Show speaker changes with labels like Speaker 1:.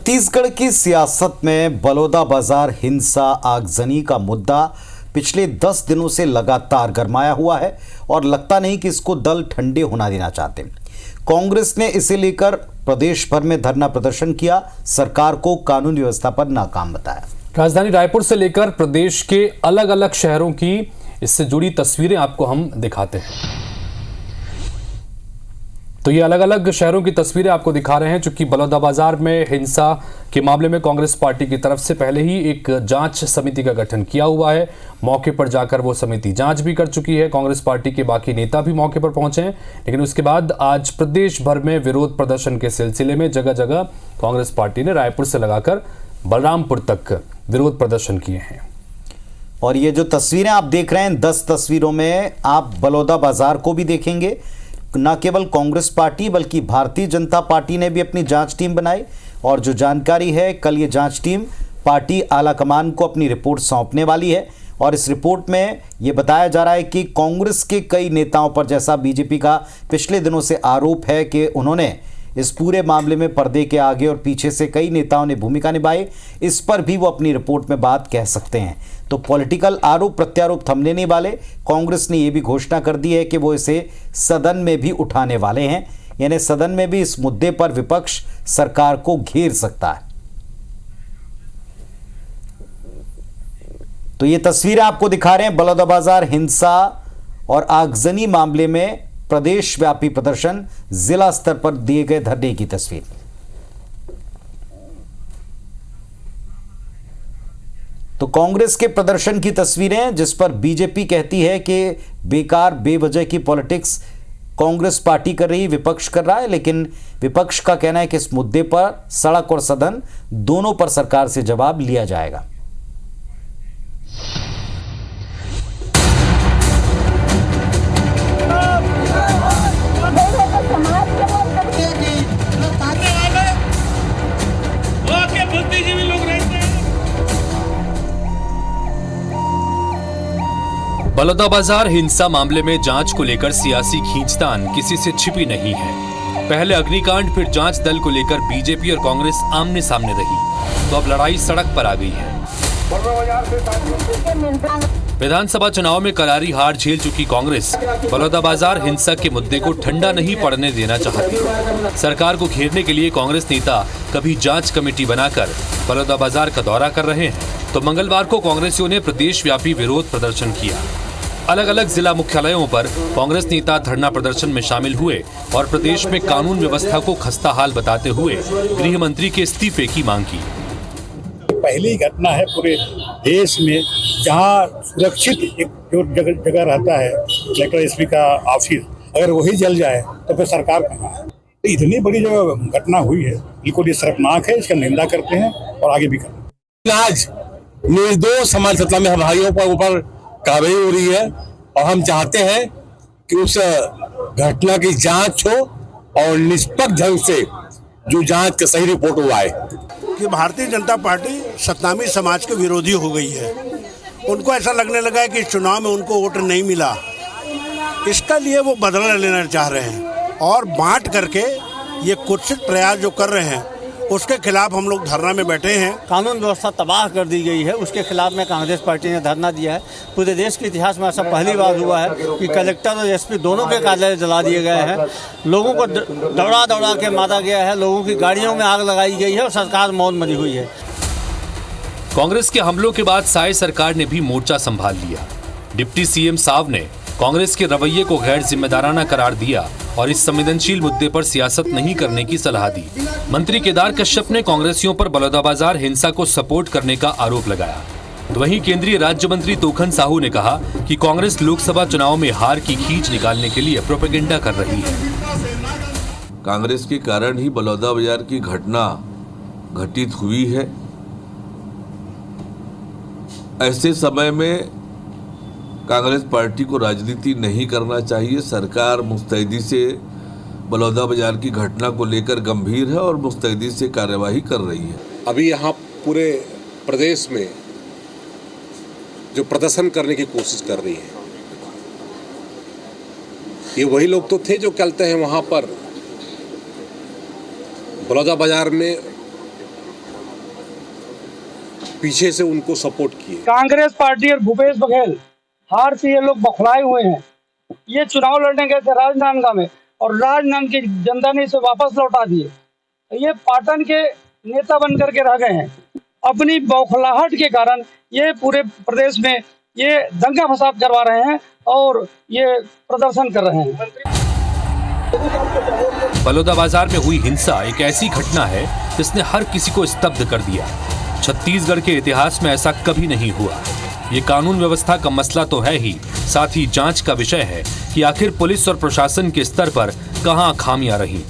Speaker 1: छत्तीसगढ़ की सियासत में बलौदाबाजार हिंसा आगजनी का मुद्दा पिछले 10 दिनों से लगातार गरमाया हुआ है और लगता नहीं कि इसको दल ठंडे होना देना चाहते। कांग्रेस ने इसे लेकर प्रदेश भर में धरना प्रदर्शन किया, सरकार को कानून व्यवस्था पर नाकाम बताया।
Speaker 2: राजधानी रायपुर से लेकर प्रदेश के अलग अलग शहरों की इससे जुड़ी तस्वीरें आपको हम दिखाते हैं। तो ये अलग अलग शहरों की तस्वीरें आपको दिखा रहे हैं। चूंकि बलौदाबाजार में हिंसा के मामले में कांग्रेस पार्टी की तरफ से पहले ही एक जांच समिति का गठन किया हुआ है। मौके पर जाकर वो समिति जांच भी कर चुकी है। कांग्रेस पार्टी के बाकी नेता भी मौके पर पहुंचे हैं, लेकिन उसके बाद आज प्रदेश भर में विरोध प्रदर्शन के सिलसिले में जगह जगह कांग्रेस पार्टी ने रायपुर से लगाकर बलरामपुर तक विरोध प्रदर्शन किए हैं।
Speaker 1: और ये जो तस्वीरें आप देख रहे हैं, 10 तस्वीरों में आप बलौदाबाजार को भी देखेंगे। न केवल कांग्रेस पार्टी बल्कि भारतीय जनता पार्टी ने भी अपनी जांच टीम बनाई और जो जानकारी है, कल ये जांच टीम पार्टी आलाकमान को अपनी रिपोर्ट सौंपने वाली है। और इस रिपोर्ट में ये बताया जा रहा है कि कांग्रेस के कई नेताओं पर, जैसा बीजेपी का पिछले दिनों से आरोप है कि उन्होंने इस पूरे मामले में पर्दे के आगे और पीछे से कई नेताओं ने भूमिका निभाई, इस पर भी वो अपनी रिपोर्ट में बात कह सकते हैं। तो पॉलिटिकल आरोप प्रत्यारोप थमने नहीं वाले। कांग्रेस ने ये भी घोषणा कर दी है कि वो इसे सदन में भी उठाने वाले हैं, यानी सदन में भी इस मुद्दे पर विपक्ष सरकार को घेर सकता है। तो ये तस्वीरें आपको दिखा रहे हैं बलौदाबाजार हिंसा और आगजनी मामले में प्रदेश व्यापी प्रदर्शन, जिला स्तर पर दिए गए धरने की तस्वीर। तो कांग्रेस के प्रदर्शन की तस्वीरें, जिस पर बीजेपी कहती है कि बेकार बेवजह की पॉलिटिक्स कांग्रेस पार्टी कर रही, विपक्ष कर रहा है। लेकिन विपक्ष का कहना है कि इस मुद्दे पर सड़क और सदन दोनों पर सरकार से जवाब लिया जाएगा।
Speaker 2: बलौदाबाजार हिंसा मामले में जांच को लेकर सियासी खींचतान किसी से छिपी नहीं है। पहले अग्निकांड, फिर जांच दल को लेकर बीजेपी और कांग्रेस आमने सामने रही, तो अब लड़ाई सड़क पर आ गई है। विधानसभा चुनाव में करारी हार झेल चुकी कांग्रेस बलौदाबाजार हिंसा के मुद्दे को ठंडा नहीं पड़ने देना चाहती। सरकार को घेरने के लिए कांग्रेस नेता कभी जांच कमेटी बनाकर बलौदाबाजार का दौरा कर रहे हैं, तो मंगलवार को कांग्रेसियों ने प्रदेश व्यापी विरोध प्रदर्शन किया। अलग अलग जिला मुख्यालयों पर कांग्रेस नेता धरना प्रदर्शन में शामिल हुए और प्रदेश में कानून व्यवस्था को खस्ताहाल बताते हुए गृह मंत्री के इस्तीफे की मांग की।
Speaker 3: पहली घटना है पूरे देश में जहां सुरक्षित एक जो जगह रहता है कलेक्टर एसपी का ऑफिस, अगर वही जल जाए तो फिर सरकार कहाँ है। तो इतनी बड़ी जो घटना हुई है, बिल्कुल ये शर्मनाक है, इसका निंदा करते हैं और आगे भी करते हैं।
Speaker 4: आज निर्दोष समाज सत्ता में भाइयों पर ऊपर कार्रवाई हो रही है और हम चाहते हैं कि उस घटना की जांच हो और निष्पक्ष ढंग से जो जांच का सही रिपोर्ट वो आए।
Speaker 5: कि भारतीय जनता पार्टी सतनामी समाज के विरोधी हो गई है। उनको ऐसा लगने लगा है कि इस चुनाव में उनको वोट नहीं मिला, इसका लिए वो बदला लेना चाह रहे हैं और बांट करके ये कुत्सित प्रयास जो कर रहे हैं उसके खिलाफ हम लोग धरना में बैठे हैं।
Speaker 6: कानून व्यवस्था तबाह कर दी गई है, उसके खिलाफ में कांग्रेस पार्टी ने धरना दिया है। पूरे देश के इतिहास में ऐसा पहली बार हुआ है कि कलेक्टर और एसपी दोनों के कार्यालय जला दिए गए हैं, लोगों को दौड़ा दौड़ा के मारा गया है, लोगों की गाड़ियों में आग लगाई गई है और सरकार मौन मरी हुई है।
Speaker 2: कांग्रेस के हमलों के बाद साय सरकार ने भी मोर्चा संभाल लिया। डिप्टी सीएम साव ने कांग्रेस के रवैये को गैर जिम्मेदाराना करार दिया और इस संवेदनशील मुद्दे पर सियासत नहीं करने की सलाह दी। मंत्री केदार कश्यप ने कांग्रेसियों पर बलौदाबाजार हिंसा को सपोर्ट करने का आरोप लगाया। तो वहीं केंद्रीय राज्य मंत्री तोखन साहू ने कहा कि कांग्रेस लोकसभा चुनाव में हार की खींच निकालने के लिए प्रोपेगेंडा कर रही है।
Speaker 7: कांग्रेस के कारण ही बलौदाबाजार की घटना घटित हुई है। ऐसे समय में कांग्रेस पार्टी को राजनीति नहीं करना चाहिए। सरकार मुस्तैदी से बलौदाबाजार की घटना को लेकर गंभीर है और मुस्तैदी से कार्यवाही कर रही है।
Speaker 8: अभी यहाँ पूरे प्रदेश में जो प्रदर्शन करने की कोशिश कर रही है, ये वही लोग तो थे जो कहते हैं वहाँ पर बलौदाबाजार में पीछे से उनको सपोर्ट किए।
Speaker 9: कांग्रेस पार्टी और भूपेश बघेल हार से ये लोग बौखलाए हुए हैं। ये चुनाव लड़ने गए थे राजनांदगांव में और राजनांदगांव की जनता ने इसे वापस लौटा दिए। ये पाटन के नेता बन करके रह गए हैं। अपनी बौखलाहट के कारण ये पूरे प्रदेश में ये दंगा फसाद करवा रहे हैं और ये प्रदर्शन कर रहे हैं।
Speaker 2: बलौदाबाजार में हुई हिंसा एक ऐसी घटना है जिसने हर किसी को स्तब्ध कर दिया। छत्तीसगढ़ के इतिहास में ऐसा कभी नहीं हुआ। ये कानून व्यवस्था का मसला तो है ही, साथ ही जांच का विषय है कि आखिर पुलिस और प्रशासन के स्तर पर कहां खामियां रही।